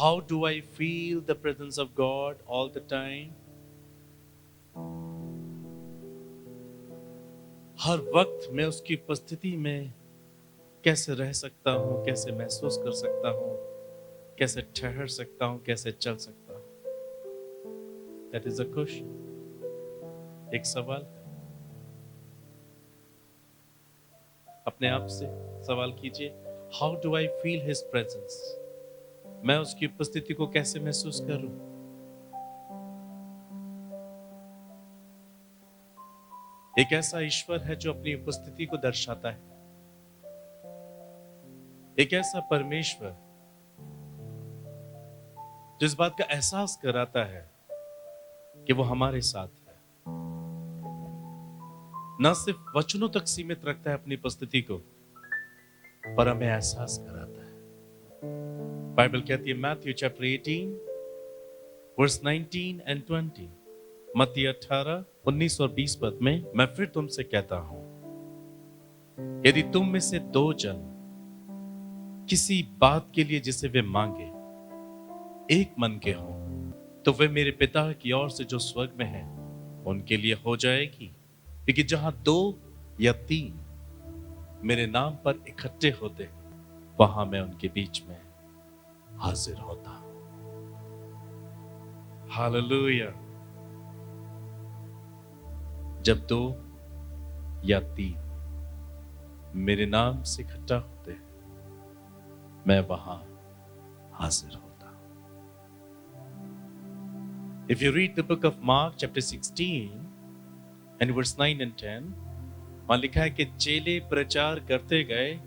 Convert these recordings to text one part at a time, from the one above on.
How do I feel the presence of God all the time? हर वक्त मैं उसकी उपस्थिति में कैसे रह सकता हूँ, कैसे महसूस कर सकता हूँ, कैसे ठहर सकता हूँ, कैसे चल सकता हूँ? That is a question. एक सवाल है। अपने आप से सवाल कीजिए, How do I feel His presence? मैं उसकी उपस्थिति को कैसे महसूस करूं? एक ऐसा ईश्वर है जो अपनी उपस्थिति को दर्शाता है। एक ऐसा परमेश्वर जिस बात का एहसास कराता है कि वो हमारे साथ है। न सिर्फ वचनों तक सीमित रखता है अपनी उपस्थिति को, पर हमें एहसास कराता है। बाइबल कहती है मैथ्यू चैप्टर 18 वर्स 19 एंड 20, मत्ती 18 19 और 20 पद में, मैं फिर तुमसे कहता हूं, यदि तुम में से दो जन किसी बात के लिए जिसे वे मांगे एक मन के हों, तो वे मेरे पिता की ओर से जो स्वर्ग में है उनके लिए हो जाएगी। क्योंकि जहां दो या तीन मेरे नाम पर इकट्ठे होते हैं, वहां मैं उनके बीच में हाजिर होता हूं। हालेलुया। जब दो या तीन मेरे नाम से इकट्ठा होते हैं, मैं वहां हाजिर होता हूं। If you read the book of Mark chapter 16 and verse 9 and 10, वहां लिखा है कि चेले प्रचार करते गए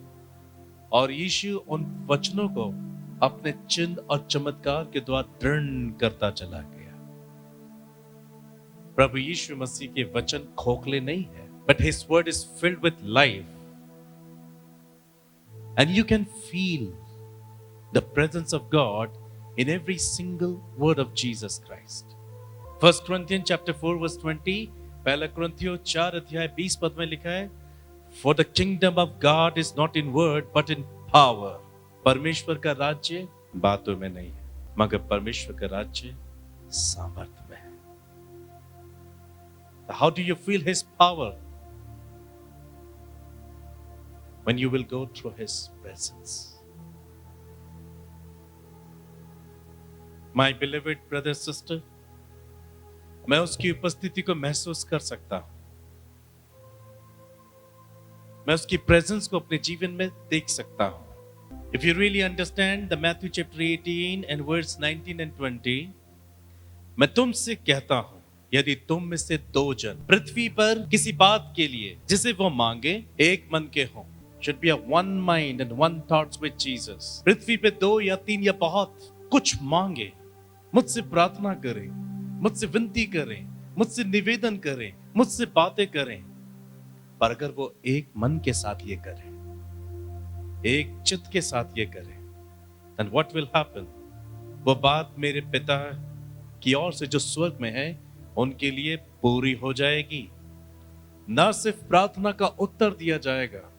और यीशु उन वचनों को अपने चिन्ह और चमत्कार के द्वारा दृढ़ करता चला गया। प्रभु यीशु मसीह के वचन खोखले नहीं है, but his word is filled with life, and you can feel the presence of God in every single word of Jesus Christ. 1 Corinthians chapter 4 verse 20, पहला कुरिन्थियों 4 अध्याय 20 पद में लिखा है, For the kingdom of God is not in word but in power. परमेश्वर का राज्य बातों में नहीं है, मगर परमेश्वर का राज्य सामर्थ्य में है। How do you feel His power? When you will go through His presence. My beloved brother, sister, मैं उसकी उपस्थिति को महसूस कर सकता हूं। मैं उसकी प्रेजेंस को अपने जीवन में देख सकता हूं। If you really understand the Matthew chapter 18 and verse 19 and 20, मैं तुमसे कहता हूं, यदि तुम में से दो जन पृथ्वी पर किसी बात के लिए जिसे वो मांगे एक मन के हों, should be a one mind and one thoughts with Jesus. पृथ्वी पे दो या तीन या बहुत कुछ मांगे, मुझसे प्रार्थना करें, मुझसे विनती करें, मुझसे निवेदन करें, मुझसे बातें करें, पर अगर वो एक मन के साथ ये करें, एक चित्त के साथ ये करें, then what will happen? वो बात मेरे पिता की ओर से जो स्वर्ग में है उनके लिए पूरी हो जाएगी। ना सिर्फ प्रार्थना का उत्तर दिया जाएगा,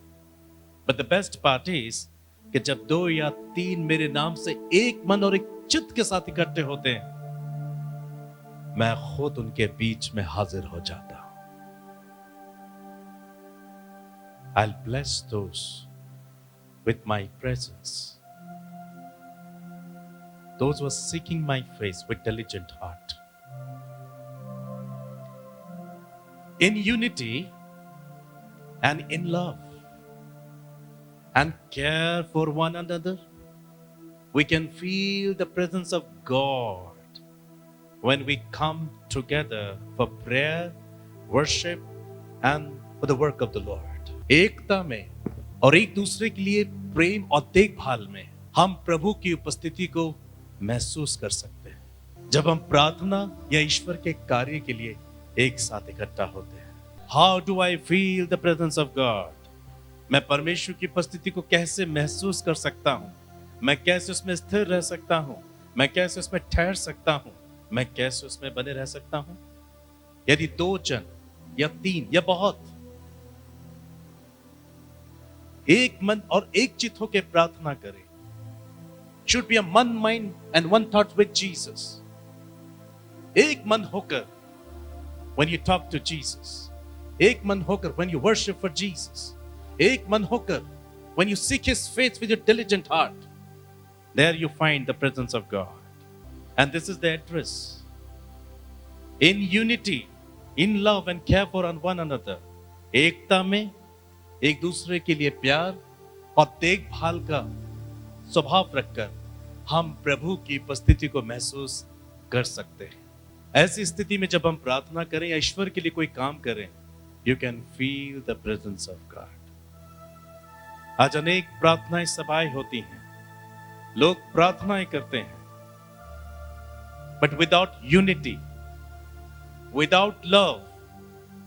but the best part is कि जब दो या तीन मेरे नाम से एक मन और एक चित्त के साथ इकट्ठे होते हैं, मैं खुद उनके बीच में हाजिर हो जाता हूं। I'll bless those with my presence, those who are seeking my face with diligent heart. In unity and in love and care for one another, we can feel the presence of God when we come together for prayer, worship and for the work of the Lord. एकता में और एक दूसरे के लिए प्रेम और देखभाल में हम प्रभु की उपस्थिति को महसूस कर सकते हैं जब हम प्रार्थना या ईश्वर के कार्य के लिए एक साथ इकट्ठा होते हैं। How do I feel the presence of God? मैं परमेश्वर की उपस्थिति को कैसे महसूस कर सकता हूं? मैं कैसे उसमें स्थिर रह सकता हूं? मैं कैसे उसमें ठहर सकता हूं? मैं कैसे उसमें बने रह सकता हूं? यदि दो जन या तीन या बहुत एक मन और एक चित्त होकर प्रार्थना करें, should be a one mind and one thought with Jesus. एक मन होकर when you talk to Jesus. एक मन होकर when you worship for Jesus. एक मन होकर when you seek His face with your diligent heart. There you find the presence of God. And this is the address. In unity, in love and care for one another. एकता में एक दूसरे के लिए प्यार और देखभाल का स्वभाव रखकर हम प्रभु की उपस्थिति को महसूस कर सकते हैं। ऐसी स्थिति में जब हम प्रार्थना करें या ईश्वर के लिए कोई काम करें, you can feel the presence of God. आज अनेक प्रार्थनाएं सभाएं होती हैं, लोग प्रार्थनाएं करते हैं, but without unity, without love,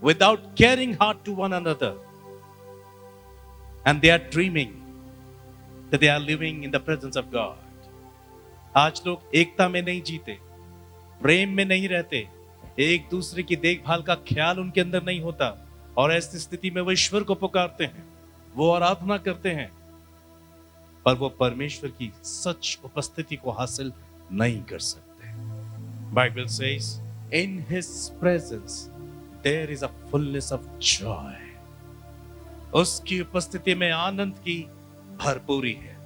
without caring heart to one another, and they are dreaming that they are living in the presence of God. आज लोग एकता में नहीं जीते, प्रेम में नहीं रहते, एक दूसरे की देखभाल का ख्याल उनके अंदर नहीं होता, और ऐसी स्थिति में वो ईश्वर को पुकारते हैं, वो आराधना करते हैं, पर वो परमेश्वर की सच उपस्थिति को हासिल नहीं कर सकते। Bible says in his presence there is a fullness of joy. उसकी उपस्थिति में आनंद की भरपूरी है।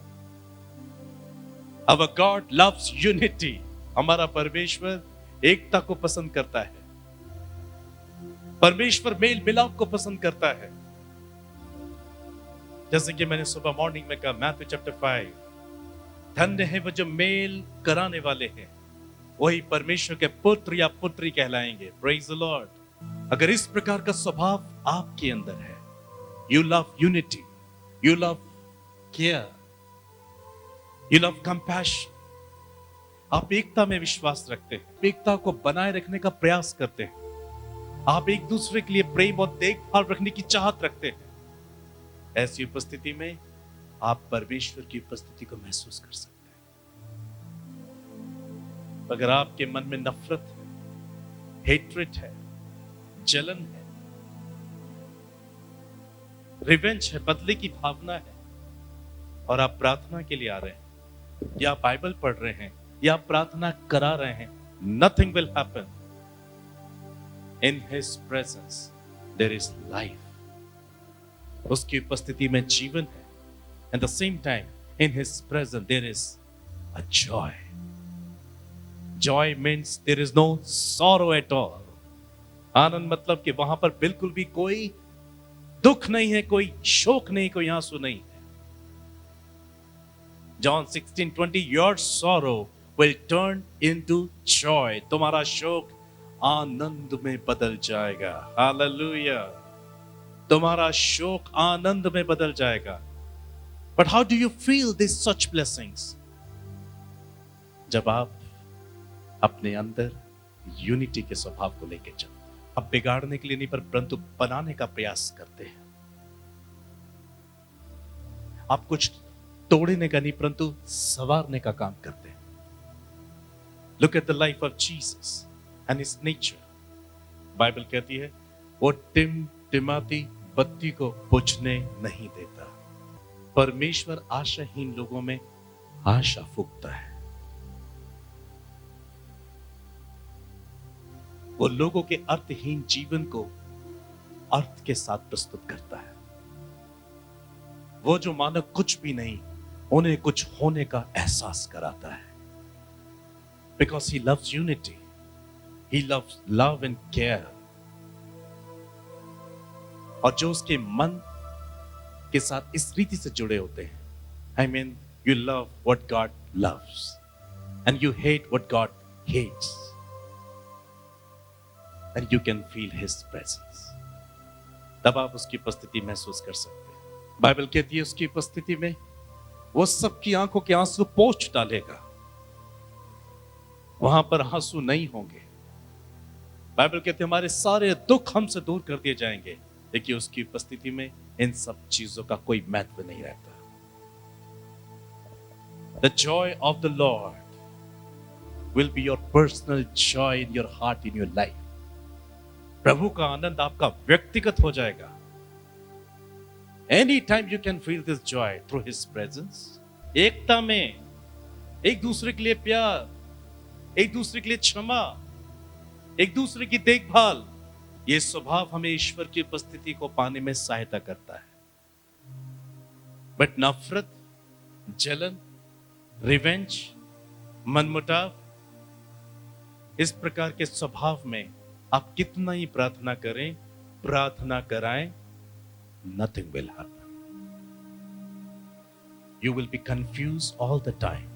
Our God loves unity. हमारा परमेश्वर एकता को पसंद करता है, परमेश्वर मेल मिलाप को पसंद करता है। जैसे कि मैंने सुबह मॉर्निंग में कहा, मैथ्यू चैप्टर 5, धन्य है वो जो मेल कराने वाले हैं, वही परमेश्वर के पुत्र या पुत्री कहलाएंगे। Praise the lord. अगर इस प्रकार का स्वभाव आपके अंदर है, you love unity, you love care, you love compassion, आप एकता में विश्वास रखते हैं, एकता को बनाए रखने का प्रयास करते हैं, आप एक दूसरे के लिए प्रेम और देखभाल रखने की चाहत रखते हैं, ऐसी उपस्थिति में आप परमेश्वर की उपस्थिति को महसूस कर सकते हैं। अगर आपके मन में नफरत है, हेट्रेट है, जलन है, रिवेंज है, बदले की भावना है, और आप प्रार्थना के लिए आ रहे हैं, या आप बाइबल पढ़ रहे हैं, या आप प्रार्थना करा रहे हैं, nothing will happen. In His presence there is life. उसकी उपस्थिति में जीवन है, and the same time in His presence there is a joy. Joy means there is no sorrow at all. आनंद मतलब कि वहां पर बिल्कुल भी कोई दुख नहीं है, कोई शोक नहीं, कोई आंसू नहीं है। John 16:20, your sorrow will turn into joy. तुम्हारा शोक आनंद में बदल जाएगा। हालेलुया। तुम्हारा शोक आनंद में बदल जाएगा। But how do you feel these such blessings? जब आप अपने अंदर यूनिटी के स्वभाव को लेकर चलते हैं, अब बिगाड़ने के लिए नहीं परंतु बनाने का प्रयास करते हैं। आप कुछ तोड़ने का नहीं परंतु संवारने का काम करते हैं। Look at the life of Jesus and his nature. Bible कहती है वो टिमाती बत्ती को बुझने नहीं देता। परमेश्वर आशाहीन लोगों में आशा फूंकता है। वो लोगों के अर्थहीन जीवन को अर्थ के साथ प्रस्तुत करता है। वो जो मानो कुछ भी नहीं, उन्हें कुछ होने का एहसास कराता है। Because he loves unity. He loves love and care. और जो उसके मन के साथ इस रीति से जुड़े होते हैं, I mean, you love what God loves and you hate what God hates, and you can feel His presence. तब आप उसकी उपस्थिति महसूस कर सकते हैं। बाइबल कहती है उसकी उपस्थिति में वो सबकी आंखों के आंसू पोंछ डालेगा। वहां पर आंसू नहीं होंगे। बाइबल कहती है हमारे सारे दुख हमसे दूर कर दिए जाएंगे। देखिए उसकी उपस्थिति में इन सब चीजों का कोई महत्व नहीं रहता। The joy of the Lord will be your personal joy in your heart, in your life. प्रभु का आनंद आपका व्यक्तिगत हो जाएगा। Anytime you can feel this joy through His presence. एकता में एक दूसरे के लिए प्यार, एक दूसरे के लिए क्षमा, एक दूसरे की देखभाल, ये स्वभाव हमें ईश्वर की उपस्थिति को पाने में सहायता करता है। बट नफरत, जलन, रिवेंज, मनमुटाव, इस प्रकार के स्वभाव में आप कितना ही प्रार्थना करें, प्रार्थना कराएं, nothing will happen. You will be confused all the time.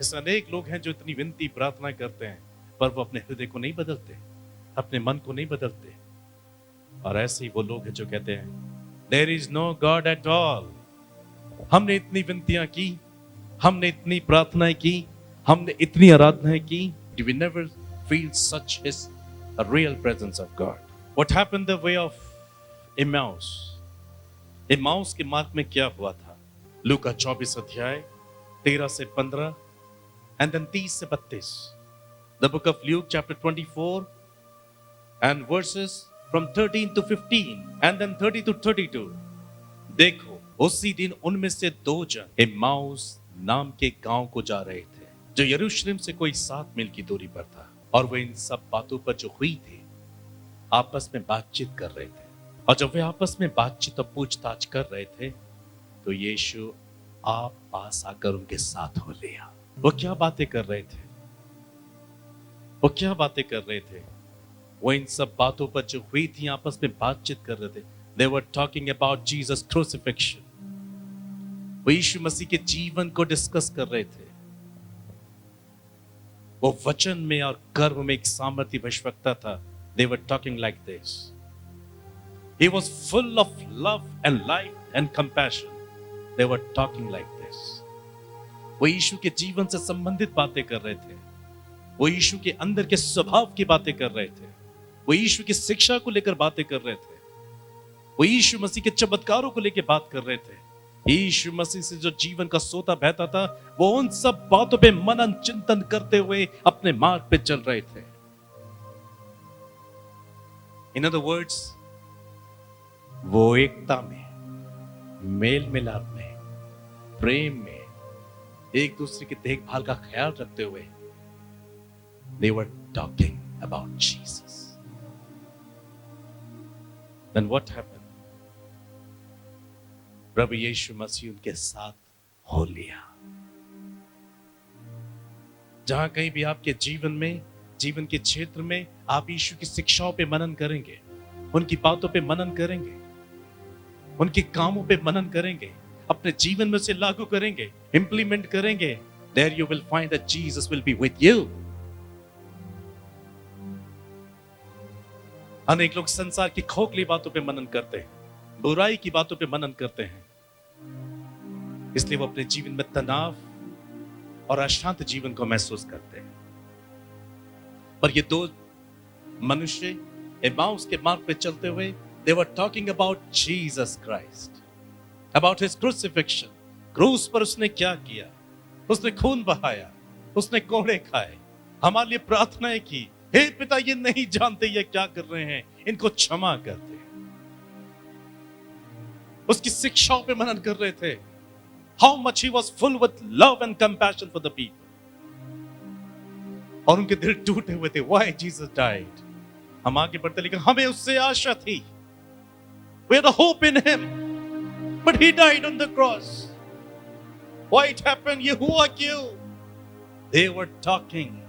ऐसे अनेक लोग हैं जो इतनी विनती प्रार्थना करते हैं, पर वो अपने हृदय को नहीं बदलते, अपने मन को नहीं बदलते। और ऐसे ही वो लोग हैं जो कहते हैं There is no God at all. हमने इतनी विनतियां की, हमने इतनी प्रार्थनाएं की, हमने इतनी आराधनाएं की, we never feel such is a real presence of God. What happened the way of Emmaus? Emmaus के मार्ग में क्या हुआ था? लूका 24 अध्याय 13 से 15 and then 30 से 32. The book of Luke chapter 24 and verses from 13 to 15 and then 30 to 32. देखो, उसी दिन उनमें से 2 जन एम्माउस नाम के गांव को जा रहे थे, जो यरूशलेम से कोई 7 मील की दूरी पर था, और वे इन सब बातों पर जो हुई थी आपस में बातचीत कर रहे थे। और जब वे आपस में बातचीत और पूछताछ कर रहे थे तो यीशु आप पास आकर उनके साथ हो लिया। वो क्या बातें कर रहे थे? वो क्या बातें कर रहे थे? वो इन सब बातों पर जो हुई थी आपस में बातचीत कर रहे थे। They were talking about Jesus crucifixion. वो यीशु मसीह के जीवन को डिस्कस कर रहे थे। वो वचन में और कर्म में एक सामर्थ्य भविष्यवक्ता था। They were talking like this. He was full of love and life and compassion. They were talking like this. वो यीशु के जीवन से संबंधित बातें कर रहे थे। वो यीशु के अंदर के स्वभाव की बातें कर रहे थे। वो यीशु की शिक्षा को लेकर बातें कर रहे थे। वो यीशु मसीह के चमत्कारों को लेकर बात कर रहे थे। यीशु मसीह से जो जीवन का सोता बहता था, वो उन सब बातों पे मनन चिंतन करते हुए अपने मार्ग पे चल रहे थे। In other words, वो एकता में, मेल मिलाप में, प्रेम में, एक दूसरे की देखभाल का ख्याल रखते हुए they were talking about Jesus. Then what happened? प्रभु यीशु मसीह उनके साथ हो लिया। जहां कहीं भी आपके जीवन में, जीवन के क्षेत्र में आप यीशु की शिक्षाओं पे मनन करेंगे, उनकी बातों पे मनन करेंगे, उनके कामों पे मनन करेंगे, अपने जीवन में उसे लागू करेंगे, इंप्लीमेंट करेंगे, there you will find that Jesus will be with you. अनेक लोग संसार की खोखली बातों पे मनन करते हैं, बुराई की बातों पे मनन करते हैं, इसलिए वो अपने जीवन में तनाव और अशांत जीवन को महसूस करते हैं। पर ये 2 मनुष्य एम्माउस के मार्ग पे चलते हुए they were talking about Jesus Christ, about his crucifixion. क्रूस पर उसने क्या किया? उसने खून बहाया, उसने कोड़े खाए, हमारे लिए प्रार्थनाएं की, हे पिता ये नहीं जानते ये क्या कर रहे हैं, इनको क्षमा कर दे। उसकी शिक्षाओं पे मनन कर रहे थे। How much he was full with love and compassion for the people. और उनके दिल टूटे हुए थे। Why Jesus died? हम आगे बढ़ते, लेकिन हमें उससे आशा थी। We had a hope in him, but he died on the cross. Why it happened? ये हुआ क्यों? They were talking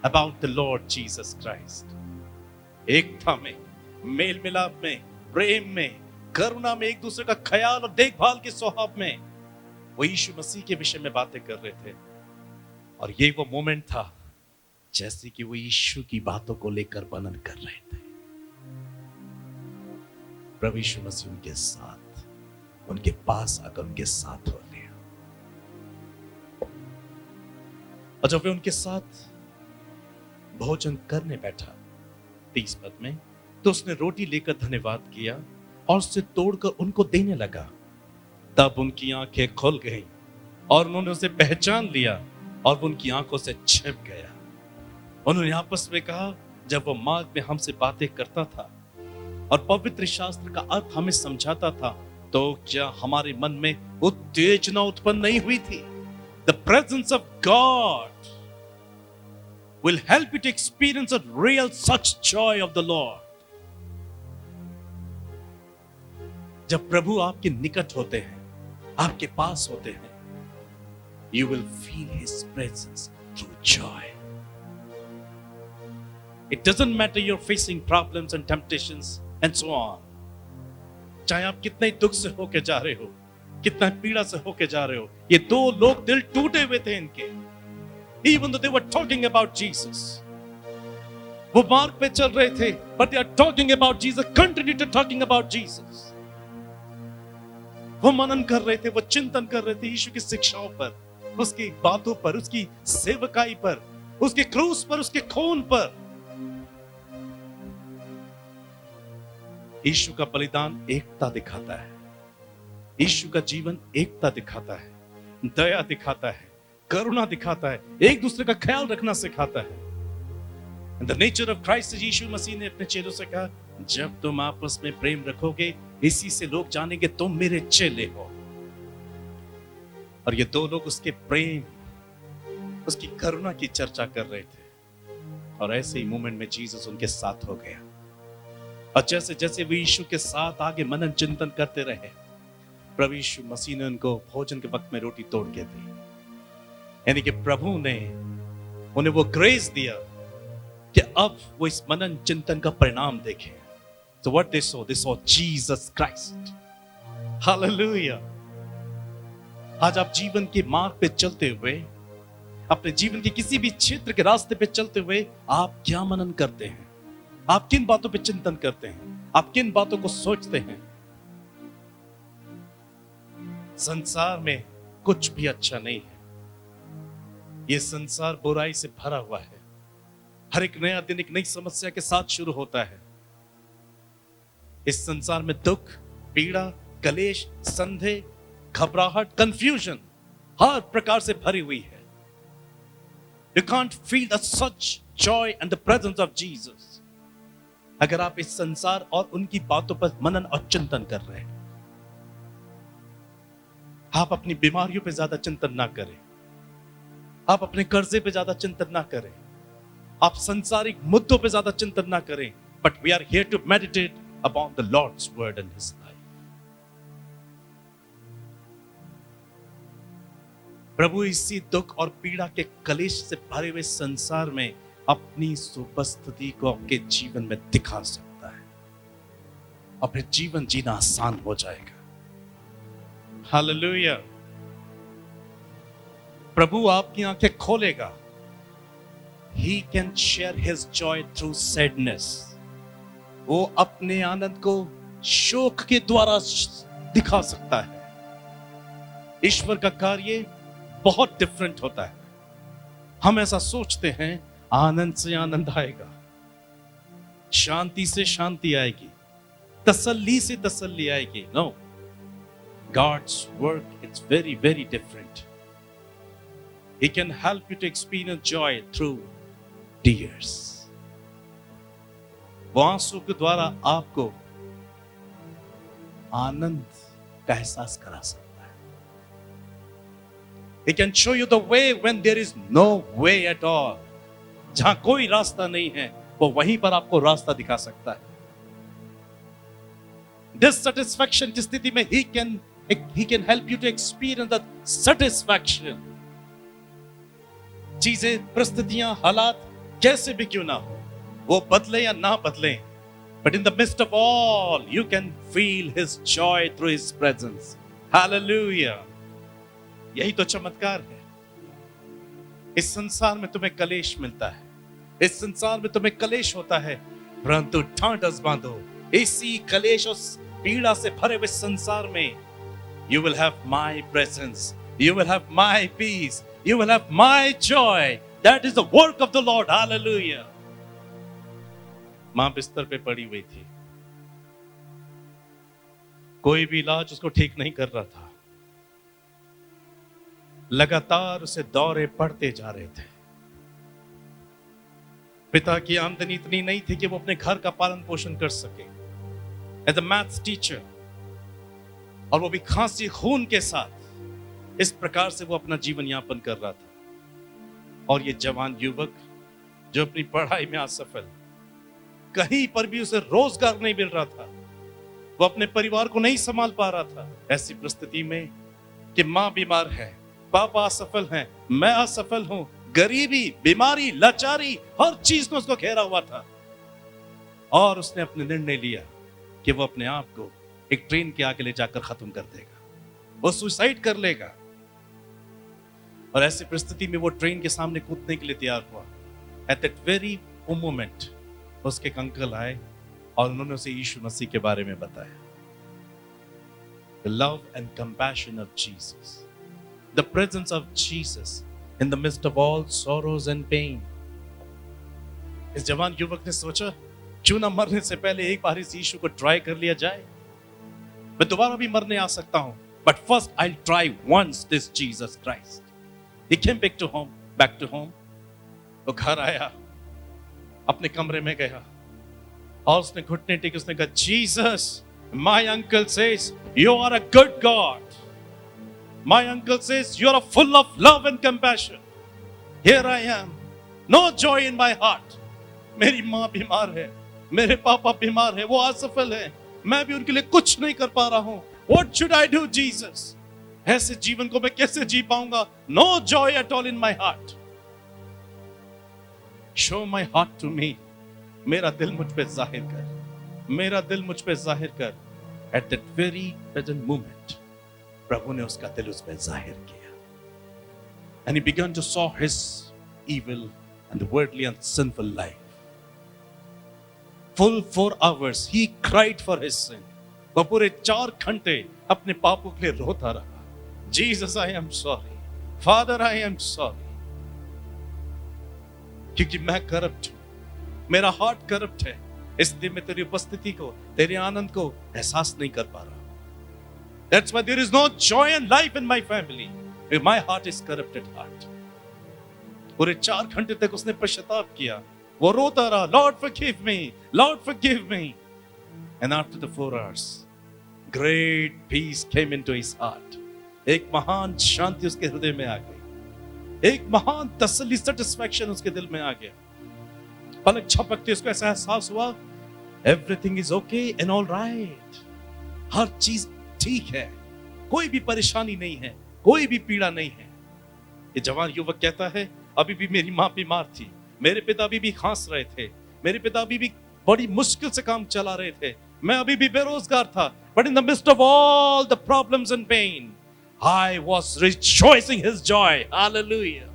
about the Lord Jesus Christ. एकता में, मेल मिलाप में, प्रेम में, करुणा में, एक दूसरे का ख्याल और देखभाल के स्वभाव में वो यीशु मसीह के विषय में बातें कर रहे थे। और ये वो मोमेंट था जैसे कि वो यीशु की बातों को लेकर मनन कर रहे थे। प्रभु यीशु मसीह उनके साथ, उनके पास आकर उनके साथ हो लिया। और जब वे उनके साथ भोजन करने बैठा 30 पद में, तो उसने रोटी लेकर धन्यवाद किया और उसे तोड़कर उनको देने लगा। तब उनकी आंखें खुल गईं और उन्होंने उसे पहचान लिया और वो उनकी आंखों से छिप गया। उन्होंने आपस में कहा, जब वो मार्ग में हमसे बातें करता था और पवित्र शास्त्र का अर्थ हमें समझाता था, तो क्या हमारे मन में उत्तेजना उत्पन्न नहीं हुई थी? The presence of God will help you to experience a real such joy of the Lord. जब प्रभु आपके निकट होते हैं, आपके पास होते हैं, you will feel His presence through joy. It doesn't matter you're facing problems and temptations and so on. चाहे आप कितने दुख से होके जा रहे हो, कितना पीड़ा से होके जा रहे हो, ये दो लोग दिल टूटे हुए थे इनके. Even though they were talking about Jesus, वो मार्ग पे चल रहे थे, but they are talking about Jesus, continue to talking about Jesus. वो मनन कर रहे थे, वो चिंतन कर रहे थे यीशु की शिक्षाओं पर, उसकी बातों पर, उसकी सेवकाई पर, उसके क्रूस पर, उसके खून पर. यीशु का बलिदान एकता दिखाता है. यीशु का जीवन एकता दिखाता है, दया दिखाता है, करुणा दिखाता है, एक दूसरे का ख्याल रखना सिखाता है. And the nature of Christ is यीशु मसीह ने अपने चेलों से कहा, जब तुम आपस में प्रेम रखोगे, इसी से लोग जानेंगे तुम मेरे चेले हो. और ये दो लोग उसके प्रेम, उसकी करुणा की चर्चा कर रहे थे. और ऐसे ही मोमेंट में जीसस उनके साथ हो गया. और जैसे जैसे वे यीशु के साथ आगे मनन चिंतन करते रहे, प्रभु यीशु मसीह ने उनको भोजन के वक्त में रोटी तोड़ के दी. यानी कि प्रभु ने उन्हें वो ग्रेस दिया कि अब वो इस मनन चिंतन का परिणाम देखें. So what they saw Jesus Christ. Hallelujah. आज आप जीवन के मार्ग पे चलते हुए, अपने जीवन के किसी भी क्षेत्र के रास्ते पे चलते हुए, आप क्या मनन करते हैं? आप किन बातों पे चिंतन करते हैं? आप किन बातों को सोचते हैं? संसार में कुछ भी अच्छा नहीं है. ये संसार बुराई से भरा हुआ है. हर एक नया दिन एक नई समस्या के साथ शुरू होता है. इस संसार में दुख, पीड़ा, कलेश, संदेह, घबराहट, कंफ्यूजन हर प्रकार से भरी हुई है. You can't feel the such joy and the presence of Jesus अगर आप इस संसार और उनकी बातों पर मनन और चिंतन कर रहे हैं. आप अपनी बीमारियों पे ज्यादा चिंतन ना करें. आप अपने कर्जे पे ज्यादा चिंतन ना करें. आप संसारिक मुद्दों पे ज्यादा चिंतन ना करें. But we are here to meditate upon the Lord's word and His life. प्रभु इसी दुख और पीड़ा के कलेश से भरे हुए संसार में अपनी उपस्थिति को आपके जीवन में दिखा सकता है. और फिर जीवन जीना आसान हो जाएगा. हालेलुया. प्रभु आपकी आंखें खोलेगा. He can share His joy through sadness. वो अपने आनंद को शोक के द्वारा दिखा सकता है. ईश्वर का कार्य बहुत डिफरेंट होता है. हम ऐसा सोचते हैं आनंद से आनंद आएगा, शांति से शांति आएगी, तसल्ली से तसल्ली आएगी. No, God's work is very, very different. He can help you to experience joy through tears. वो आंसू के द्वारा आपको आनंद का एहसास करा सकता है. He can show you the way when there is no way at all. जहां कोई रास्ता नहीं है, वो वहीं पर आपको रास्ता दिखा सकता है. Dissatisfaction की स्थिति में he can help you to experience the satisfaction. चीजें, परिस्थितियां, हालात कैसे भी क्यों ना हो, वो बदले या ना बदले, but in the midst of all you can feel His joy through His presence. Hallelujah. यही तो चमत्कार है. इस संसार में तुम्हें कलेश मिलता है, इस संसार में तुम्हें कलेश होता है, परंतु ढांढस बांधो. इसी कलेश और पीड़ा से भरे हुए संसार में you will have my presence, you will have my peace, you will have my joy. That is the work of the Lord. Hallelujah. मां बिस्तर पे पड़ी हुई थी. कोई भी इलाज उसको ठीक नहीं कर रहा था. लगातार उसे दौरे पड़ते जा रहे थे. पिता की आमदनी इतनी नहीं थी कि वो अपने घर का पालन पोषण कर सके. एज अ मैथ्स टीचर, और वो भी खांसी खून के साथ. इस प्रकार से वो अपना जीवन यापन कर रहा था। और ये जवान युवक जो अपनी पढ़ाई में असफल, कहीं पर भी उसे रोजगार नहीं मिल रहा था, वो अपने परिवार को नहीं संभाल पा रहा था। ऐसी परिस्थिति में कि माँ बीमार है, पापा असफल हैं, मैं असफल हूं, गरीबी, बीमारी, लाचारी, हर चीज में उसको घेरा हुआ था। और उसने अपने निर्णय लिया कि वो अपने आप को एक ट्रेन के आगे ले जाकर खत्म कर देगा, वो सुसाइड कर लेगा। और ऐसी परिस्थिति में वो ट्रेन के सामने कूदने के लिए तैयार हुआ। एट दैट वेरी मोमेंट उसके एक अंकल आए और उन्होंने उसे यीशु मसीह के बारे में बताया। The love and compassion of Jesus, the presence of Jesus in the midst of all sorrows and pain. इस जवान युवक ने सोचा, क्यों ना मरने से पहले एक बार इस यीशु को ट्राई कर लिया जाए। मैं दोबारा भी मरने आ सकता हूं, but first I'll try once this Jesus Christ. He came back to home. वो घर आया, अपने कमरे में गया और उसने घुटने टेके, उसने कहा, Jesus, my uncle says you are a good God. My uncle says you are full of love and compassion. Here I am, no joy in my heart. मेरी माँ बीमार है, मेरे पापा बीमार है, वो असफल है, मैं भी उनके लिए कुछ नहीं कर पा रहा हूं। What should I do, Jesus? ऐसे जीवन को मैं कैसे जी पाऊंगा? No joy at all in my heart. Show my heart to me. मेरा दिल मुझ पे जाहिर कर, मेरा दिल मुझ पे जाहिर कर। At that very present moment, प्रभु ने उसका दिल उस पे जाहिर किया। And he began to saw his evil and the worldly and sinful life. Full 4 hours he cried for his sin. वो पूरे 4 घंटे अपने पापों के लिए रोता रहा। Jesus, I am sorry. Father, I am sorry. क्योंकि मैं करप्ट हूं, मेरा हार्ट करप्ट है, इसलिए मैं तेरी उपस्थिति को, तेरे आनंद को एहसास नहीं कर पा रहा। That's why there is no joy and life in my family. My heart is corrupted heart. पूरे 4 घंटे तक उसने पश्चाताप किया, वो रोता रहा, Lord forgive me, Lord forgive me. And after the 4 hours, great peace came into his heart. एक महान शांति उसके हृदय में आ गई, एक महान तसल्ली, सेटिस्फैक्शन उसके दिल में आ गया। पलक झपकते उसको ऐसा एहसास हुआ, everything is okay and all right, हर चीज ठीक है, कोई भी परेशानी नहीं है, कोई भी पीड़ा नहीं है। ये जवान युवक कहता है, अभी भी मेरी माँ बीमार थी, मेरे पिता अभी भी खांस रहे थे, मेरे पिता अभी भी बड़ी मुश्किल से काम चला रहे थे, मैं अभी भी बेरोजगार था, but in the mist of all the problems and pain I was rejoicing his joy. Hallelujah.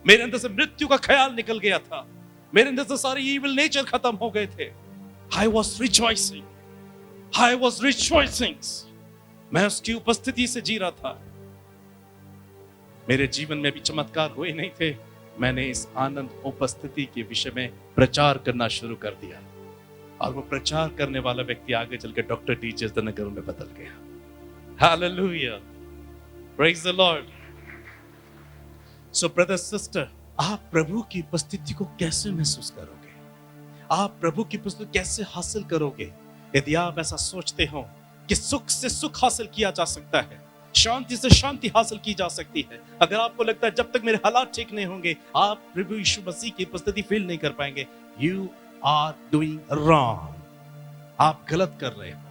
मेरे अंदर से मृत्यु का ख्याल निकल गया था, मेरे अंदर से सारी evil nature खत्म हो गए थे। I was rejoicing. I was rejoicing. मैं उसकी उपस्थिति से जी रहा था। मेरे जीवन में भी चमत्कार हुए नहीं थे, मैंने इस आनंद उपस्थिति के विषय में प्रचार करना शुरू कर दिया, और वो प्रचार करने वाला व्यक्ति आगे चलकर डॉक्टर डी.जे. नगर में बदल गया। Hallelujah. Praise the Lord. So brother, sister, आप प्रभु की उपस्थिति को कैसे महसूस करोगे? आप प्रभु की उपस्थिति कैसे हासिल करोगे? यदि आप ऐसा सोचते हो कि सुख से सुख हासिल किया जा सकता है, शांति से शांति हासिल की जा सकती है, अगर आपको लगता है जब तक मेरे हालात ठीक नहीं होंगे आप प्रभु यीशु मसीह की उपस्थिति फील नहीं कर पाएंगे, you are doing wrong. आप गलत कर रहे हो।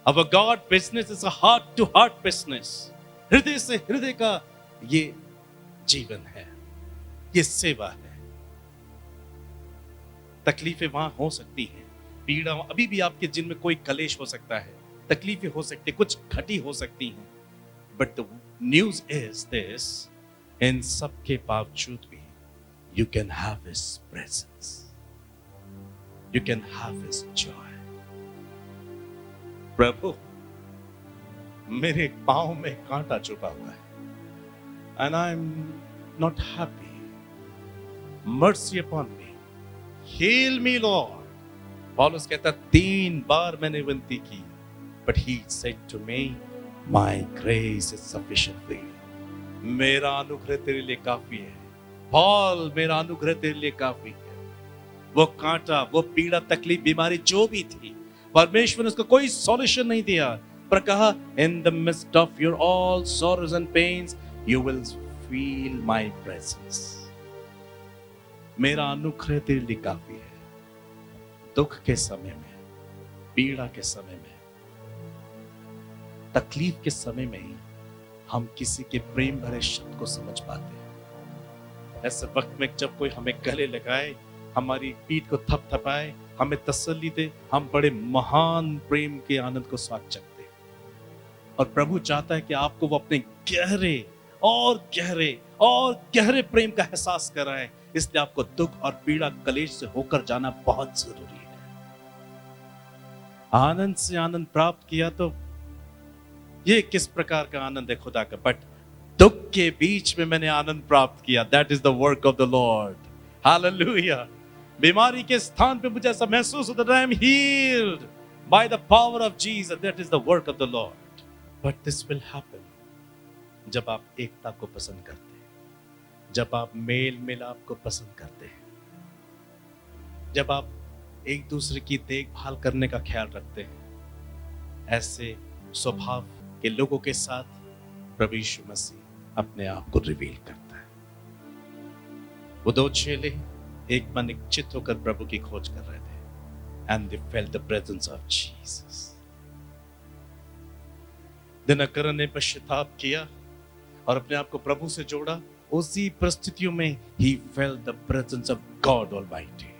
Our God business is a heart to heart business. हृदय से हृदय का ये जीवन है, ये सेवा है। तकलीफें वहां हो सकती हैं, पीड़ा अभी भी आपके जिन में कोई कलेश हो सकता है, तकलीफें हो सकती, कुछ घटी हो सकती हैं, but the news is this, इन सब के बावजूद भी you can have his presence, you can have his joy. प्रभु, मेरे पांव में कांटा छुपा हुआ है and I am not happy, mercy upon me, heal me lord. पौलुस कहता 3 बार मैंने विनती की, but he said to me, my grace is sufficient for you. मेरा अनुग्रह तेरे लिए काफी है। पॉल, मेरा अनुग्रह तेरे लिए काफी है। वो कांटा, वो पीड़ा, तकलीफ, बीमारी जो भी थी, परमेश्वर ने उसको कोई सॉल्यूशन नहीं दिया, पर कहा, इन the mist of your all sorrows and pains you will feel my presence. मेरा अनुग्रह तेरे लिए काफी है। दुख के समय में, पीड़ा के समय में, तकलीफ के समय में ही हम किसी के प्रेम भरे शब्द को समझ पाते हैं। ऐसे वक्त में जब कोई हमें गले लगाए, हमारी पीठ को थपथपाए, हमें तसल्ली दे, हम बड़े महान प्रेम के आनंद को स्वाद चखते हैं। और प्रभु चाहता है कि आपको वो अपने गहरे और गहरे और गहरे प्रेम का एहसास कराए। इसलिए आपको दुख और पीड़ा कलेश से होकर जाना बहुत जरूरी है। आनंद से आनंद प्राप्त किया तो ये किस प्रकार का आनंद है खुदा का, बट दुख के बीच में मैंने आनंद प्राप्त किया। That is the work of the Lord. Hallelujah. बीमारी के स्थान पे मुझे ऐसा महसूस होता है, I am heeled by the power of Jesus. That is the work of the Lord. But this will happen जब आप एकता को पसंद करते हैं, जब आप मेल मिलाप को पसंद करते हैं, जब आप एक दूसरे की देखभाल करने का ख्याल रखते हैं। ऐसे स्वभाव के लोगों के साथ प्रभु यीशु मसीह अपने आप को रिवील करता है। वो दो चेले एक मन एक चित्त होकर प्रभु की खोज कर रहे थे, and they felt the presence of Jesus. Dinakaran ने पश्चाताप किया और अपने आप को प्रभु से जोड़ा। उसी परिस्थितियों में he felt the presence of God almighty.